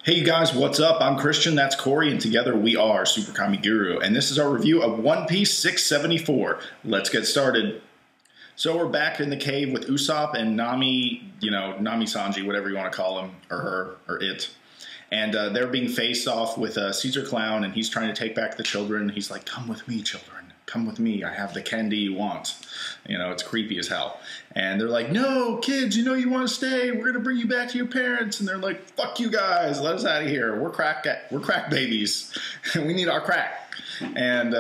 Hey you guys, what's up? I'm Christian, that's Corey, and together we are Super Kami Guru, and this is our review of One Piece 674. Let's get started. So we're back in the cave with Usopp and Nami, Nami Sanji, whatever you want to call him, or her, or it. And they're being faced off with Caesar Clown, and he's trying to take back the children. He's like, come with me, children. Come with me. I have the candy you want. It's creepy as hell. And they're like, no, kids, you want to stay. We're going to bring you back to your parents. And they're like, fuck you guys. Let us out of here. We're crack babies. We need our crack. And,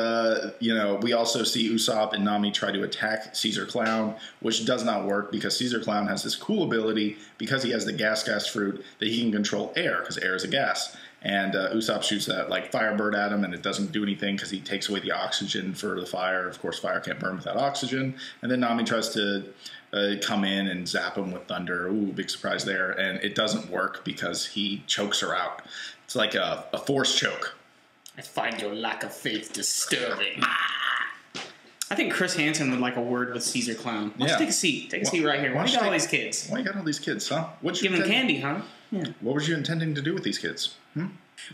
we also see Usopp and Nami try to attack Caesar Clown, which does not work because Caesar Clown has this cool ability, because he has the gas fruit, that he can control air, because air is a gas. And Usopp shoots that firebird at him, and it doesn't do anything because he takes away the oxygen for the fire. Of course, fire can't burn without oxygen. And then Nami tries to come in and zap him with thunder. Ooh, big surprise there. And it doesn't work because he chokes her out. It's like a force choke. I find your lack of faith disturbing. I think Chris Hansen would like a word with Caesar Clown. Why don't you take a seat? Take a seat right here. Why you got all these kids? Why you got all these kids, huh? Give them candy, huh? Yeah. What were you intending to do with these kids?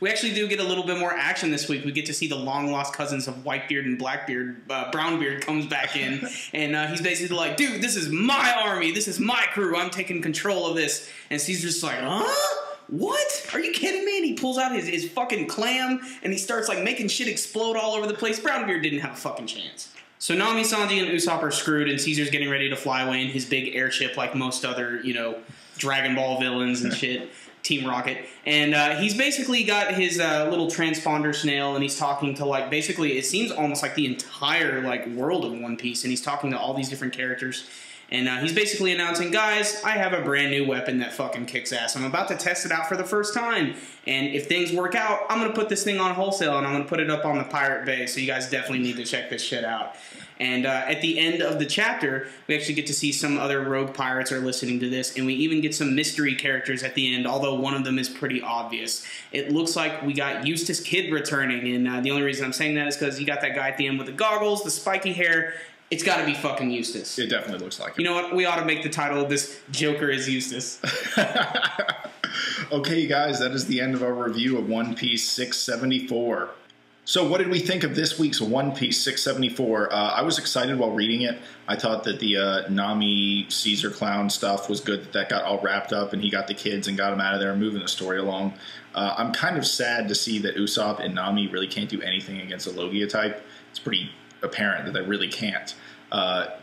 We actually do get a little bit more action this week. We get to see the long-lost cousins of Whitebeard and Blackbeard. Brownbeard comes back in, and he's basically like, dude, this is my army. This is my crew. I'm taking control of this. And Caesar's just like, huh? What? Are you kidding me? And he pulls out his fucking clam, and he starts making shit explode all over the place. Brownbeard didn't have a fucking chance. So Nami, Sanji, and Usopp are screwed, and Caesar's getting ready to fly away in his big airship like most other, Dragon Ball villains and shit. Team Rocket. And he's basically got his little transponder snail, and he's talking to, basically, it seems almost like the entire, world of One Piece, and he's talking to all these different characters. And he's basically announcing, guys, I have a brand new weapon that fucking kicks ass. I'm about to test it out for the first time. And if things work out, I'm going to put this thing on wholesale, and I'm going to put it up on the Pirate Bay, so you guys definitely need to check this shit out. And at the end of the chapter, we actually get to see some other rogue pirates are listening to this, and we even get some mystery characters at the end, although one of them is pretty obvious. It looks like we got Eustace Kid returning, and the only reason I'm saying that is because you got that guy at the end with the goggles, the spiky hair. It's got to be fucking Eustace. It definitely looks like it. You know what? We ought to make the title of this Joker is Eustace. Okay, guys, that is the end of our review of One Piece 674. So what did we think of this week's One Piece 674? I was excited while reading it. I thought that the Nami Caesar Clown stuff was good, that got all wrapped up and he got the kids and got them out of there, moving the story along. I'm kind of sad to see that Usopp and Nami really can't do anything against a Logia type. It's pretty apparent that they really can't.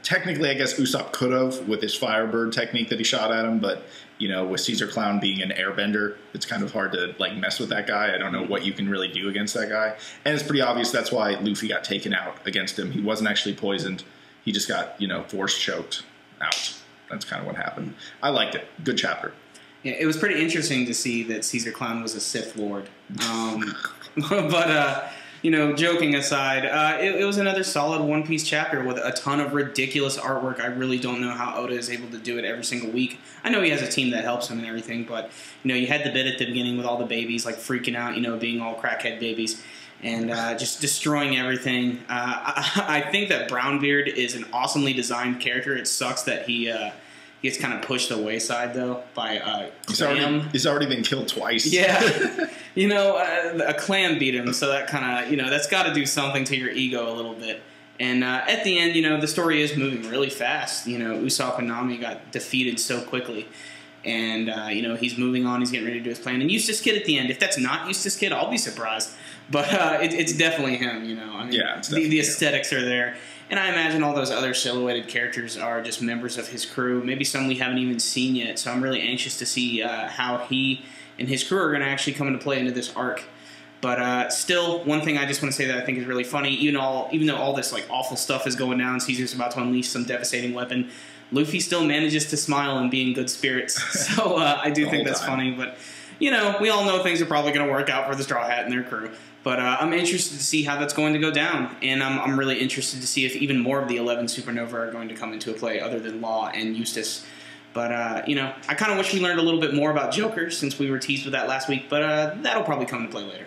Technically, I guess Usopp could have with his Firebird technique that he shot at him, but with Caesar Clown being an airbender, it's kind of hard to mess with that guy. I don't know what you can really do against that guy. And it's pretty obvious that's why Luffy got taken out against him. He wasn't actually poisoned. He just got, force choked out. That's kind of what happened. I liked it. Good chapter. Yeah, it was pretty interesting to see that Caesar Clown was a Sith Lord. But joking aside, it was another solid One Piece chapter with a ton of ridiculous artwork. I really don't know how Oda is able to do it every single week. I know he has a team that helps him and everything, but, you had the bit at the beginning with all the babies, freaking out, being all crackhead babies, and just destroying everything. I think that Brownbeard is an awesomely designed character. It sucks that he gets kind of pushed to the wayside, though, by Clam. He's already been killed twice. Yeah. A Clam beat him, so that kind of, that's got to do something to your ego a little bit. And at the end, the story is moving really fast. Usopp and Nami got defeated so quickly. And, he's moving on. He's getting ready to do his plan. And Eustace Kid at the end. If that's not Eustace Kid, I'll be surprised. But it's definitely him, I mean, yeah, the aesthetics are there. And I imagine all those other silhouetted characters are just members of his crew, maybe some we haven't even seen yet. So I'm really anxious to see how he and his crew are going to actually come into play into this arc. But still, one thing I just want to say that I think is really funny, even though all this awful stuff is going down, Caesar's about to unleash some devastating weapon, Luffy still manages to smile and be in good spirits. So I do think that's funny. But, we all know things are probably going to work out for the Straw Hat and their crew. But I'm interested to see how that's going to go down, and I'm really interested to see if even more of the 11 Supernova are going to come into play other than Law and Eustace. But, I kind of wish we learned a little bit more about Joker since we were teased with that last week, but that'll probably come into play later.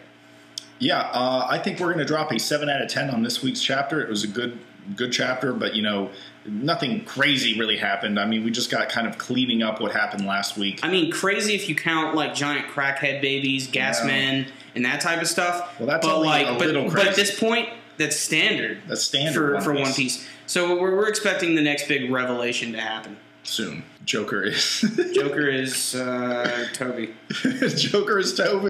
Yeah, I think we're going to drop a 7 out of 10 on this week's chapter. It was a good good chapter, but, you know, nothing crazy really happened. I mean, we just got kind of cleaning up what happened last week. I mean, crazy if you count, like, giant crackhead babies, gas men, and that type of stuff. Well, that's only a little crazy. But at this point, that's standard. That's standard for One Piece. So we're expecting the next big revelation to happen. Soon. Joker is... Joker is Toby. Joker is Toby.